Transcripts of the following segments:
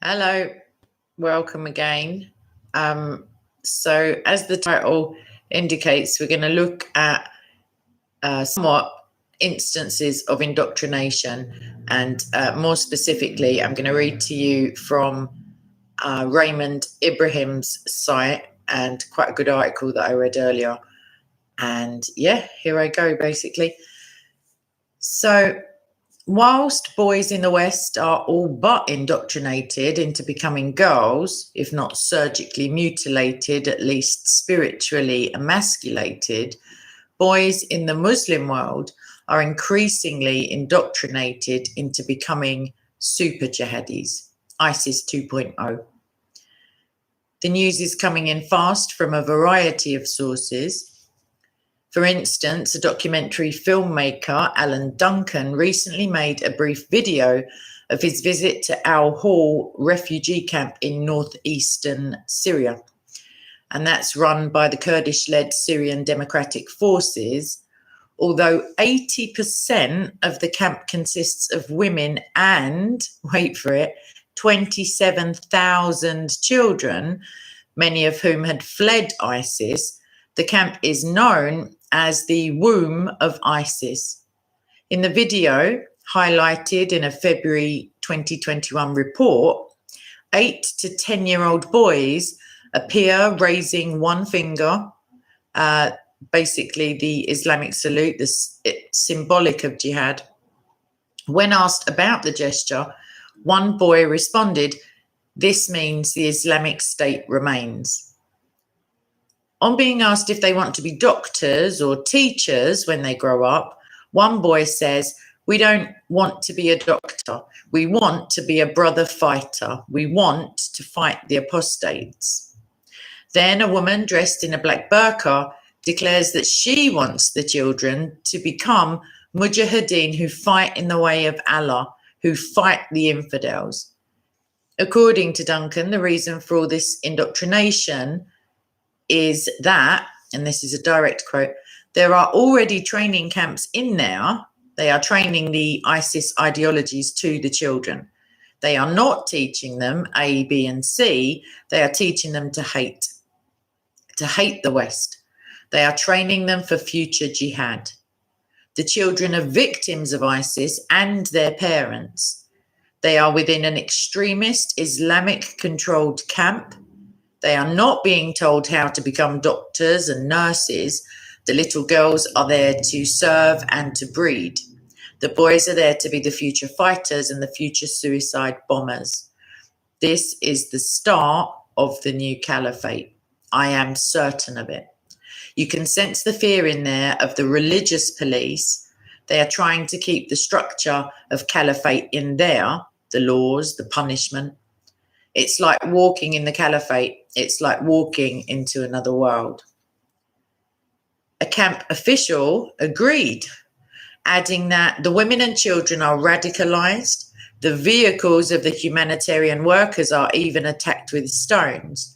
Hello, welcome again. So as the title indicates, we're going to look at somewhat instances of indoctrination, and more specifically, I'm going to read to you from Raymond Ibrahim's site, and quite a good article that I read earlier. And yeah, here I go, basically. So whilst boys in the West are all but indoctrinated into becoming girls, if not surgically mutilated, at least spiritually emasculated, boys in the Muslim world are increasingly indoctrinated into becoming super jihadis, ISIS 2.0. The news is coming in fast from a variety of sources. For instance, a documentary filmmaker, Alan Duncan, recently made a brief video of his visit to Al Hol refugee camp in northeastern Syria. And that's run by the Kurdish-led Syrian Democratic Forces, although 80% of the camp consists of women and, wait for it, 27,000 children, many of whom had fled ISIS. The camp is known as the womb of ISIS. In the video, highlighted in a February 2021 report, 8 to 10-year-old boys appear raising one finger, basically the Islamic salute, it's symbolic of jihad. When asked about the gesture, one boy responded, "This means the Islamic State remains." On being asked if they want to be doctors or teachers when they grow up, one boy says, "We don't want to be a doctor. We want to be a brother fighter. We want to fight the apostates." Then a woman dressed in a black burqa declares that she wants the children to become mujahideen who fight in the way of Allah, who fight the infidels. According to Duncan, the reason for all this indoctrination is that, and this is a direct quote, "there are already training camps in there. They are training the ISIS ideologies to the children. They are not teaching them A, B, and C. They are teaching them to hate the West. They are training them for future jihad. The children are victims of ISIS and their parents. They are within an extremist Islamic-controlled camp. They are not being told how to become doctors and nurses. The little girls are there to serve and to breed. The boys are there to be the future fighters and the future suicide bombers. This is the start of the new caliphate. I am certain of it." You can sense the fear in there of the religious police. They are trying to keep the structure of caliphate in there, the laws, the punishment. It's like walking in the caliphate. It's like walking into another world. A camp official agreed, adding that the women and children are radicalized. The vehicles of the humanitarian workers are even attacked with stones.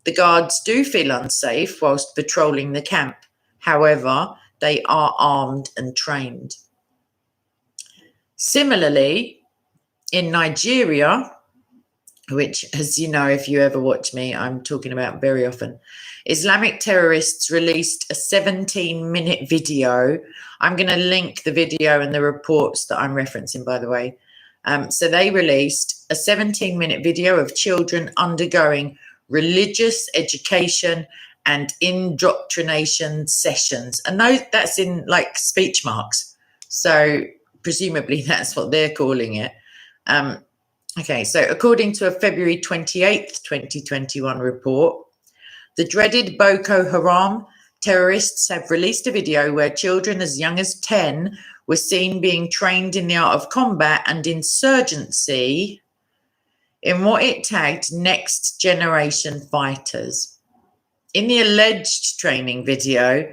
The guards do feel unsafe whilst patrolling the camp. However, they are armed and trained. Similarly, in Nigeria, which, as you know, if you ever watch me, I'm talking about very often, Islamic terrorists released a 17-minute video. I'm going to link the video and the reports that I'm referencing, by the way. So they released a 17-minute video of children undergoing religious education and indoctrination sessions. And that's in like speech marks. So presumably that's what they're calling it. Okay, so according to a February 28th, 2021 report, the dreaded Boko Haram terrorists have released a video where children as young as 10 were seen being trained in the art of combat and insurgency in what it tagged next generation fighters. In the alleged training video,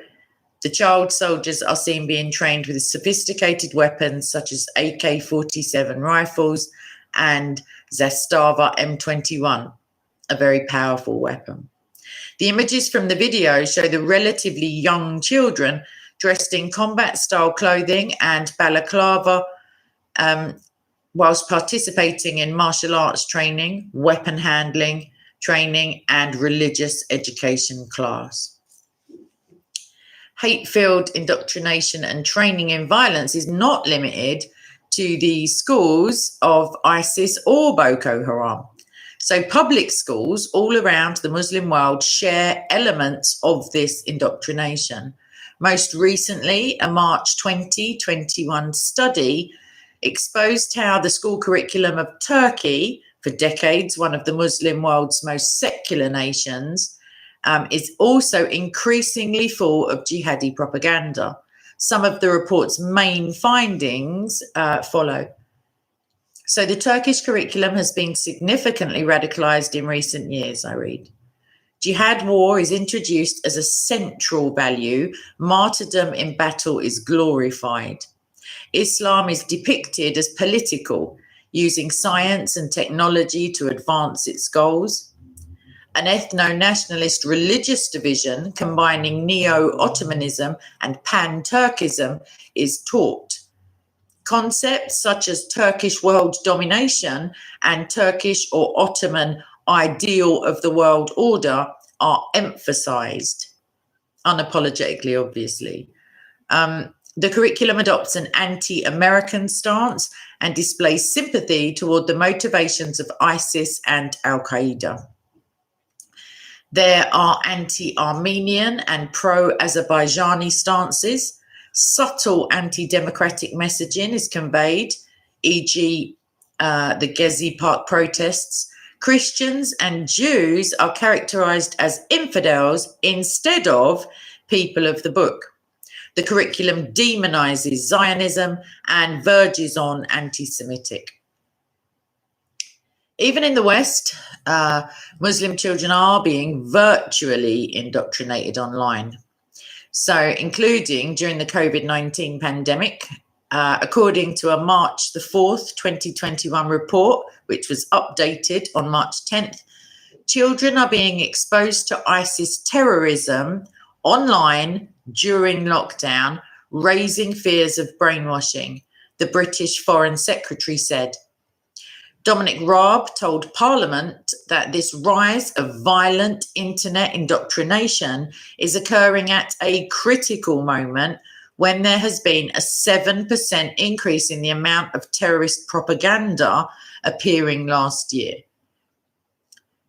the child soldiers are seen being trained with sophisticated weapons such as AK-47 rifles and Zastava M21, a very powerful weapon. The images from the video show the relatively young children dressed in combat-style clothing and balaclava whilst participating in martial arts training, weapon handling training, and religious education class. Hate-filled indoctrination and training in violence is not limited to the schools of ISIS or Boko Haram. So public schools all around the Muslim world share elements of this indoctrination. Most recently, a March 2021 study exposed how the school curriculum of Turkey, for decades one of the Muslim world's most secular nations, is also increasingly full of jihadi propaganda. Some of the report's main findings follow. So the Turkish curriculum has been significantly radicalized in recent years, I read. Jihad war is introduced as a central value. Martyrdom in battle is glorified. Islam is depicted as political, using science and technology to advance its goals. An ethno-nationalist religious division combining neo-Ottomanism and pan-Turkism is taught. Concepts such as Turkish world domination and Turkish or Ottoman ideal of the world order are emphasized, unapologetically, obviously. The curriculum adopts an anti-American stance and displays sympathy toward the motivations of ISIS and Al-Qaeda. There are anti-Armenian and pro-Azerbaijani stances. Subtle anti-democratic messaging is conveyed, e.g. the Gezi Park protests. Christians and Jews are characterized as infidels instead of people of the book. The curriculum demonizes Zionism and verges on anti-Semitic. Even in the West, Muslim children are being virtually indoctrinated online. So, including during the COVID-19 pandemic, according to a March the 4th, 2021 report, which was updated on March 10th, children are being exposed to ISIS terrorism online during lockdown, raising fears of brainwashing, the British Foreign Secretary said. Dominic Raab told Parliament that this rise of violent internet indoctrination is occurring at a critical moment when there has been a 7% increase in the amount of terrorist propaganda appearing last year.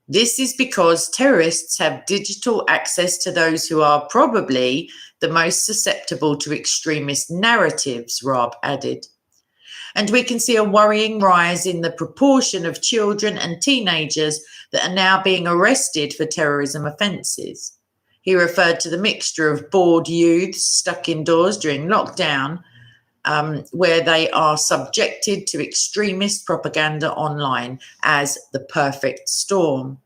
This is because terrorists have digital access to those who are probably the most susceptible to extremist narratives, Raab added. And we can see a worrying rise in the proportion of children and teenagers that are now being arrested for terrorism offences. He referred to the mixture of bored youths stuck indoors during lockdown, where they are subjected to extremist propaganda online as the perfect storm.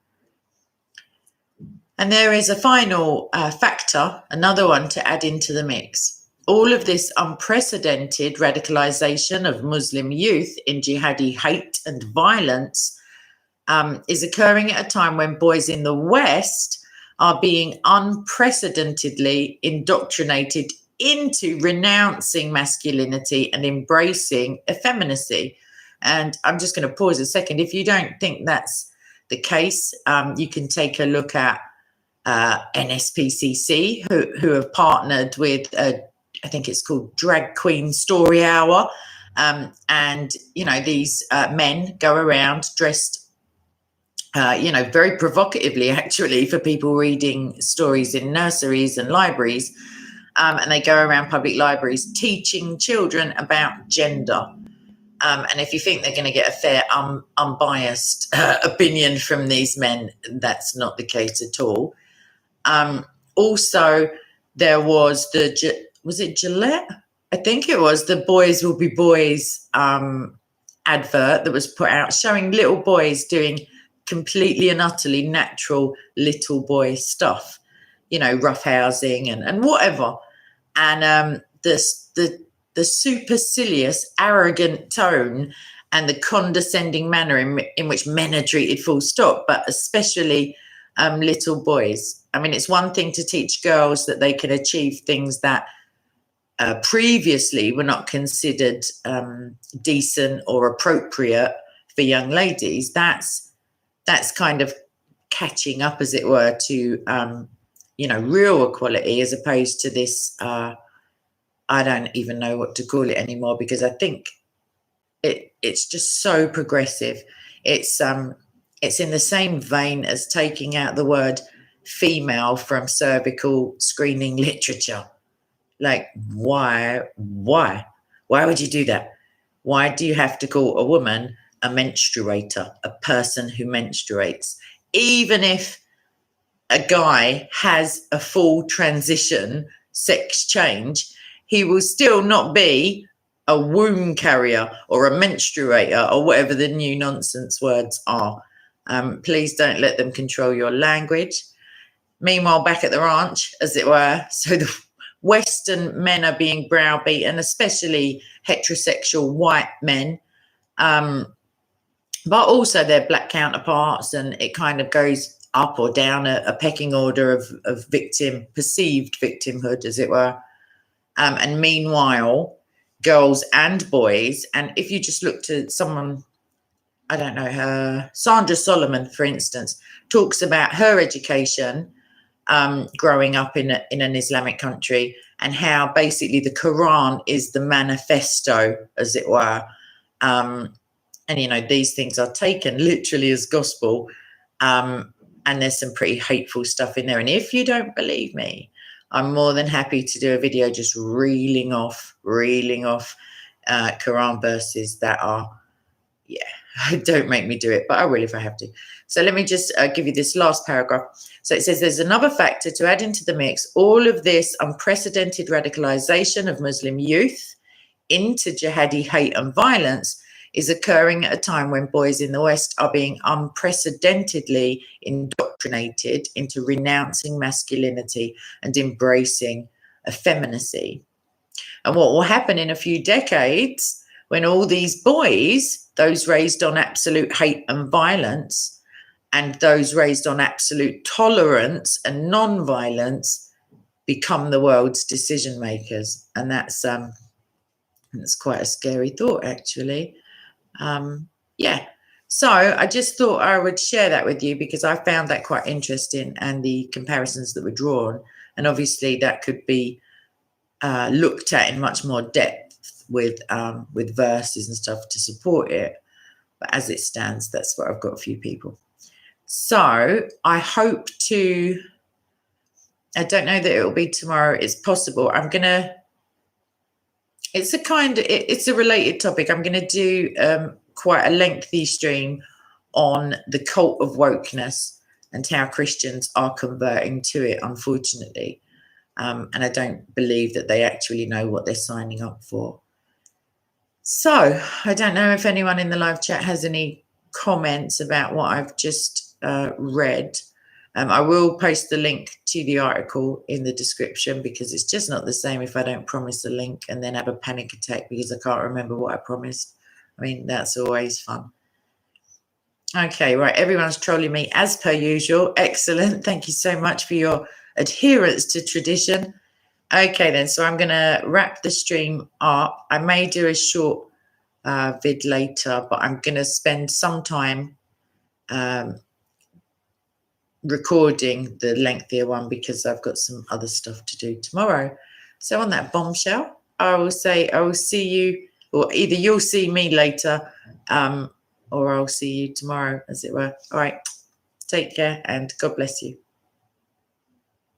And there is a final factor, another one to add into the mix. All of this unprecedented radicalization of Muslim youth in jihadi hate and violence is occurring at a time when boys in the West are being unprecedentedly indoctrinated into renouncing masculinity and embracing effeminacy. And I'm just going to pause a second. If you don't think that's the case, you can take a look at NSPCC, who have partnered with I think it's called Drag Queen Story Hour. And, you know, these men go around dressed, very provocatively, actually, for people reading stories in nurseries and libraries. And they go around public libraries teaching children about gender. And if you think they're going to get a fair, unbiased opinion from these men, that's not the case at all. Also, there was was it Gillette? I think it was the Boys Will Be Boys advert that was put out showing little boys doing completely and utterly natural little boy stuff, you know, roughhousing and whatever. And the supercilious, arrogant tone and the condescending manner in which men are treated, full stop, but especially little boys. I mean, it's one thing to teach girls that they can achieve things that previously were not considered decent or appropriate for young ladies, that's kind of catching up, as it were, to real equality, as opposed to this I don't even know what to call it anymore, because I think it's just so progressive. It's in the same vein as taking out the word female from cervical screening literature. Like, why would you do that? Why do you have to call a woman a menstruator, a person who menstruates? Even if a guy has a full transition sex change, he will still not be a womb carrier or a menstruator or whatever the new nonsense words are. Please don't let them control your language. Meanwhile, back at the ranch, as it were, so the Western men are being browbeaten, especially heterosexual white men, but also their black counterparts, and it kind of goes up or down a pecking order of perceived victimhood, as it were. And meanwhile, girls and boys, and if you just look to someone, I don't know, her Sandra Solomon, for instance, talks about her education growing up in an Islamic country, and how basically the Quran is the manifesto, as it were. And, these things are taken literally as gospel. And there's some pretty hateful stuff in there. And if you don't believe me, I'm more than happy to do a video just reeling off Quran verses that are, don't make me do it, but I will if I have to. So let me just give you this last paragraph. So it says, there's another factor to add into the mix. All of this unprecedented radicalization of Muslim youth into jihadi hate and violence is occurring at a time when boys in the West are being unprecedentedly indoctrinated into renouncing masculinity and embracing effeminacy. And what will happen in a few decades, when all these boys, those raised on absolute hate and violence, and those raised on absolute tolerance and non-violence, become the world's decision makers. And that's quite a scary thought, actually. So I just thought I would share that with you, because I found that quite interesting, and the comparisons that were drawn. And obviously that could be looked at in much more depth with verses and stuff to support it. But as it stands, that's what I've got a few people. So I hope to, I don't know that it will be tomorrow. It's possible. It's a related topic. I'm going to do quite a lengthy stream on the cult of wokeness and how Christians are converting to it, unfortunately. And I don't believe that they actually know what they're signing up for. So I don't know if anyone in the live chat has any comments about what I've just read. I will post the link to the article in the description, because it's just not the same if I don't promise the link and then have a panic attack because I can't remember what I promised. I mean, that's always fun. Okay, right. Everyone's trolling me as per usual. Excellent. Thank you so much for your adherence to tradition. Okay, then. So I'm going to wrap the stream up. I may do a short vid later, but I'm going to spend some time recording the lengthier one, because I've got some other stuff to do tomorrow. So on that bombshell, I will say I will see you, or either you'll see me later, or I'll see you tomorrow, as it were. All right, take care and God bless you.